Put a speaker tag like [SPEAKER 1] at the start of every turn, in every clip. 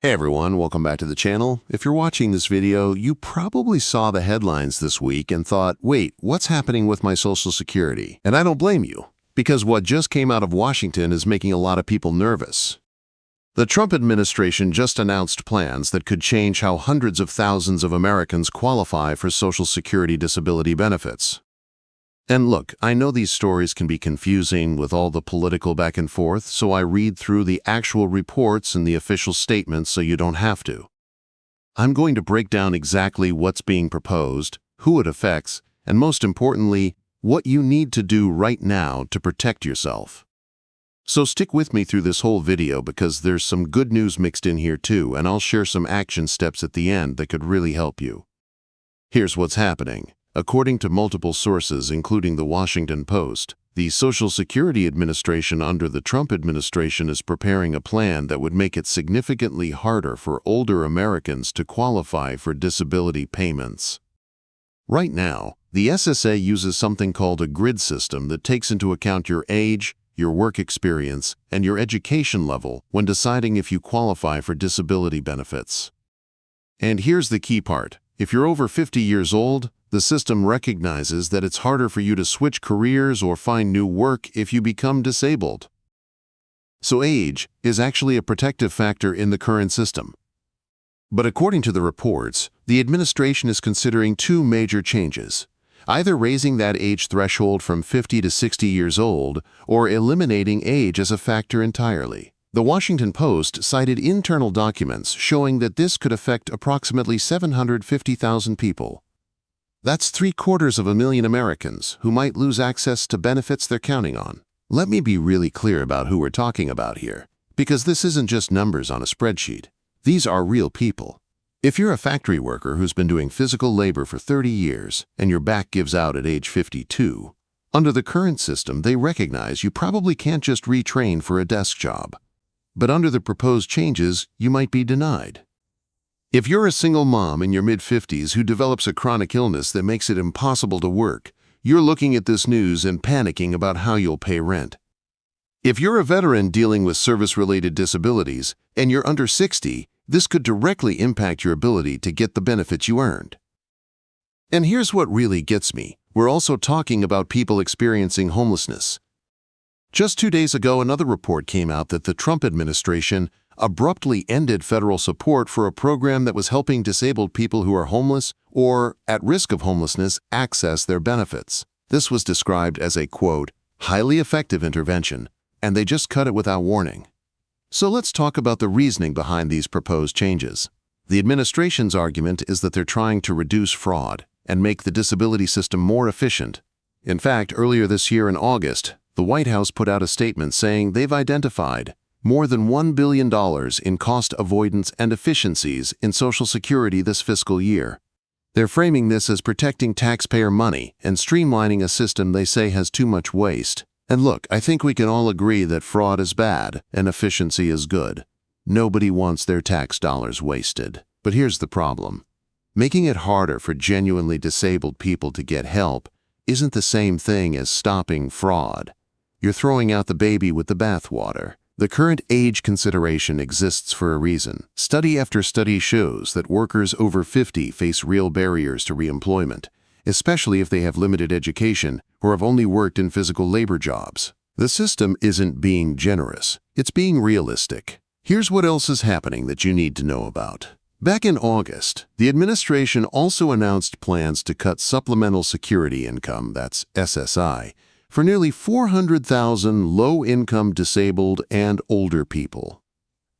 [SPEAKER 1] Hey everyone, welcome back to the channel. If you're watching this video, you probably saw the headlines this week and thought, wait, what's happening with my Social Security? And I don't blame you, because what just came out of Washington is making a lot of people nervous. The Trump administration just announced plans that could change how hundreds of thousands of Americans qualify for Social Security disability benefits. And look, I know these stories can be confusing with all the political back and forth, so I read through the actual reports and the official statements so you don't have to. I'm going to break down exactly what's being proposed, who it affects, and most importantly, what you need to do right now to protect yourself. So stick with me through this whole video because there's some good news mixed in here too, and I'll share some action steps at the end that could really help you. Here's what's happening. According to multiple sources, including the Washington Post, the Social Security Administration under the Trump administration is preparing a plan that would make it significantly harder for older Americans to qualify for disability payments. Right now, the SSA uses something called a grid system that takes into account your age, your work experience, and your education level when deciding if you qualify for disability benefits. And here's the key part. If you're over 50 years old, the system recognizes that it's harder for you to switch careers or find new work if you become disabled. So age is actually a protective factor in the current system. But according to the reports, the administration is considering two major changes, either raising that age threshold from 50 to 60 years old or eliminating age as a factor entirely. The Washington Post cited internal documents showing that this could affect approximately 750,000 people. That's 750,000 Americans who might lose access to benefits they're counting on. Let me be really clear about who we're talking about here, because this isn't just numbers on a spreadsheet. These are real people. If you're a factory worker who's been doing physical labor for 30 years and your back gives out at age 52, under the current system they recognize you probably can't just retrain for a desk job. But under the proposed changes, you might be denied. If you're a single mom in your mid-50s who develops a chronic illness that makes it impossible to work, you're looking at this news and panicking about how you'll pay rent. If you're a veteran dealing with service-related disabilities and you're under 60, this could directly impact your ability to get the benefits you earned. And here's what really gets me. We're also talking about people experiencing homelessness. Just 2 days ago, another report came out that the Trump administration abruptly ended federal support for a program that was helping disabled people who are homeless or at risk of homelessness access their benefits. This was described as a, quote, highly effective intervention, and they just cut it without warning. So let's talk about the reasoning behind these proposed changes. The administration's argument is that they're trying to reduce fraud and make the disability system more efficient. In fact, earlier this year in August, the White House put out a statement saying they've identified more than $1 billion in cost avoidance and efficiencies in Social Security this fiscal year. They're framing this as protecting taxpayer money and streamlining a system they say has too much waste. And look, I think we can all agree that fraud is bad and efficiency is good. Nobody wants their tax dollars wasted. But here's the problem. Making it harder for genuinely disabled people to get help isn't the same thing as stopping fraud. You're throwing out the baby with the bathwater. The current age consideration exists for a reason. Study after study shows that workers over 50 face real barriers to reemployment, especially if they have limited education or have only worked in physical labor jobs. The system isn't being generous, it's being realistic. Here's what else is happening that you need to know about. Back in August, the administration also announced plans to cut supplemental security income, that's SSI, for nearly 400,000 low-income disabled and older people.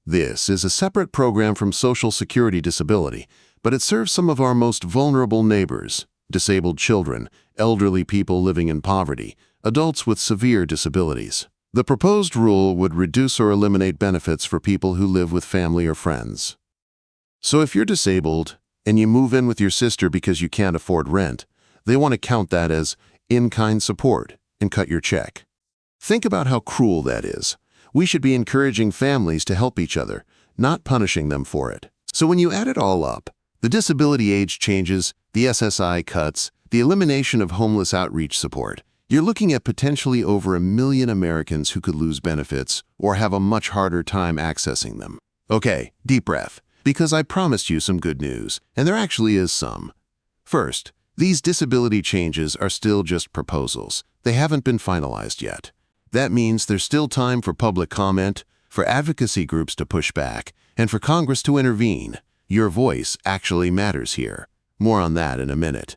[SPEAKER 1] This is a separate program from Social Security disability, but it serves some of our most vulnerable neighbors, disabled children, elderly people living in poverty, adults with severe disabilities. The proposed rule would reduce or eliminate benefits for people who live with family or friends. So if you're disabled and you move in with your sister because you can't afford rent, they want to count that as in-kind support and cut your check. Think about how cruel that is. We should be encouraging families to help each other, not punishing them for it. So when you add it all up, the disability age changes, the SSI cuts, the elimination of homeless outreach support, you're looking at potentially over 1 million Americans who could lose benefits or have a much harder time accessing them. Okay, deep breath, because I promised you some good news, and there actually is some. First, these disability changes are still just proposals. They haven't been finalized yet. That means there's still time for public comment, for advocacy groups to push back, and for Congress to intervene. Your voice actually matters here. More on that in a minute.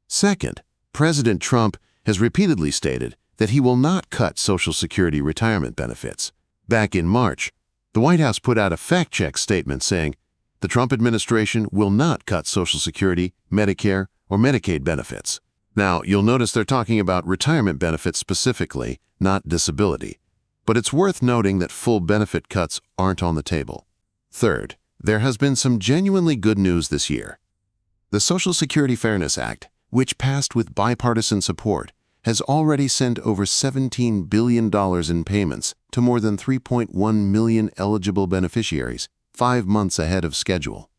[SPEAKER 1] Second, President Trump has repeatedly stated that he will not cut Social Security retirement benefits. Back in March, the White House put out a fact-check statement saying the Trump administration will not cut Social Security, Medicare, or Medicaid benefits. Now, you'll notice they're talking about retirement benefits specifically, not disability. But it's worth noting that full benefit cuts aren't on the table. Third, there has been some genuinely good news this year. The Social Security Fairness Act, which passed with bipartisan support, has already sent over $17 billion in payments to more than 3.1 million eligible beneficiaries, 5 months ahead of schedule.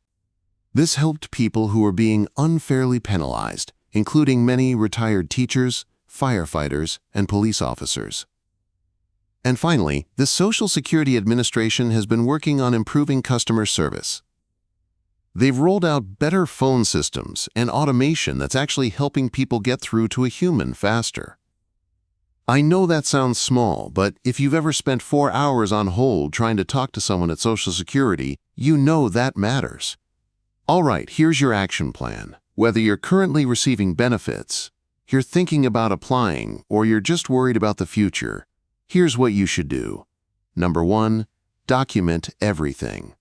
[SPEAKER 1] This helped people who were being unfairly penalized, including many retired teachers, firefighters, and police officers. And finally, the Social Security Administration has been working on improving customer service. They've rolled out better phone systems and automation that's actually helping people get through to a human faster. I know that sounds small, but if you've ever spent 4 hours on hold trying to talk to someone at Social Security, you know that matters. All right, here's your action plan. Whether you're currently receiving benefits, you're thinking about applying, or you're just worried about the future, here's what you should do. Number 1, document everything.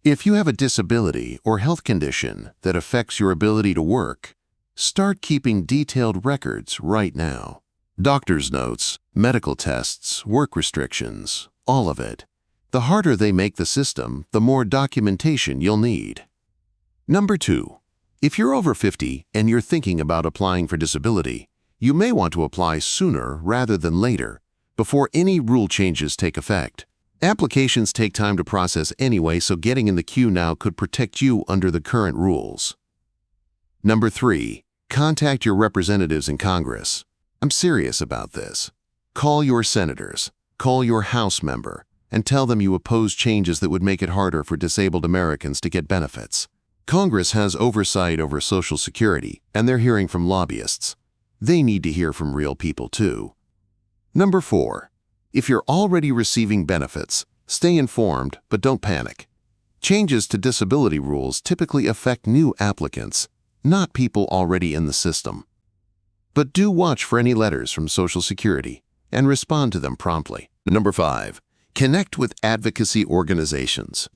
[SPEAKER 1] If you have a disability or health condition that affects your ability to work, start keeping detailed records right now. Doctor's notes, medical tests, work restrictions, all of it. The harder they make the system, the more documentation you'll need. Number 2, if you're over 50 and you're thinking about applying for disability, you may want to apply sooner rather than later, before any rule changes take effect. Applications take time to process anyway, so getting in the queue now could protect you under the current rules. Number 3, contact your representatives in Congress. I'm serious about this. Call your senators, call your House member, and tell them you oppose changes that would make it harder for disabled Americans to get benefits. Congress has oversight over Social Security, and they're hearing from lobbyists. They need to hear from real people too. Number 4, if you're already receiving benefits, stay informed, but don't panic. Changes to disability rules typically affect new applicants, not people already in the system. But do watch for any letters from Social Security and respond to them promptly. Number 5, connect with advocacy organizations.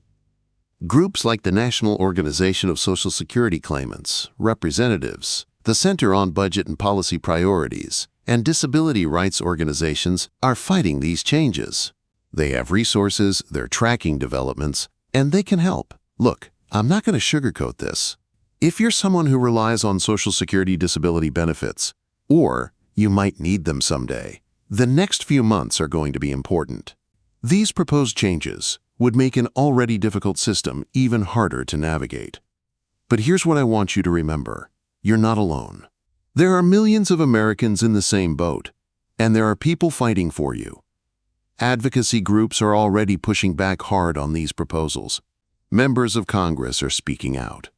[SPEAKER 1] Groups like the National Organization of Social Security Claimants, Representatives, the Center on Budget and Policy Priorities, and disability rights organizations are fighting these changes. They have resources, they're tracking developments, and they can help. Look, I'm not going to sugarcoat this. If you're someone who relies on Social Security disability benefits, or you might need them someday, the next few months are going to be important. These proposed changes would make an already difficult system even harder to navigate. But here's what I want you to remember. You're not alone. There are millions of Americans in the same boat, and there are people fighting for you. Advocacy groups are already pushing back hard on these proposals. Members of Congress are speaking out.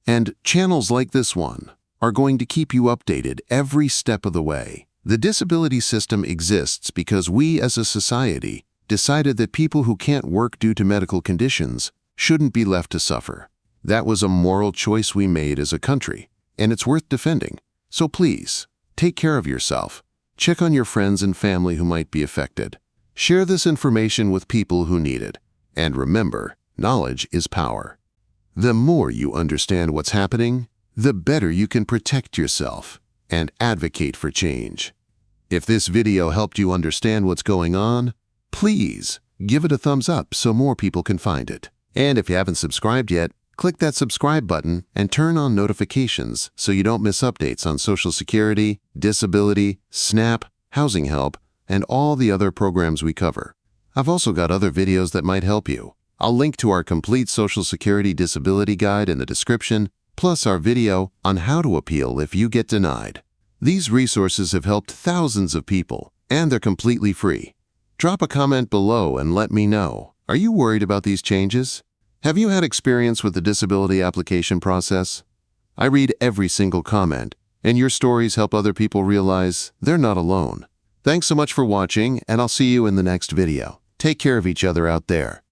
[SPEAKER 1] And channels like this one are going to keep you updated every step of the way. The disability system exists because we as a society decided that people who can't work due to medical conditions shouldn't be left to suffer. That was a moral choice we made as a country, and it's worth defending. So please, take care of yourself. Check on your friends and family who might be affected. Share this information with people who need it. And remember, knowledge is power. The more you understand what's happening, the better you can protect yourself and advocate for change. If this video helped you understand what's going on, please give it a thumbs up so more people can find it. And if you haven't subscribed yet, click that subscribe button and turn on notifications so you don't miss updates on Social Security, disability, SNAP, housing help, and all the other programs we cover. I've also got other videos that might help you. I'll link to our complete Social Security disability guide in the description, plus our video on how to appeal if you get denied. These resources have helped thousands of people, and they're completely free. Drop a comment below and let me know. Are you worried about these changes? Have you had experience with the disability application process? I read every single comment, and your stories help other people realize they're not alone. Thanks so much for watching, and I'll see you in the next video. Take care of each other out there.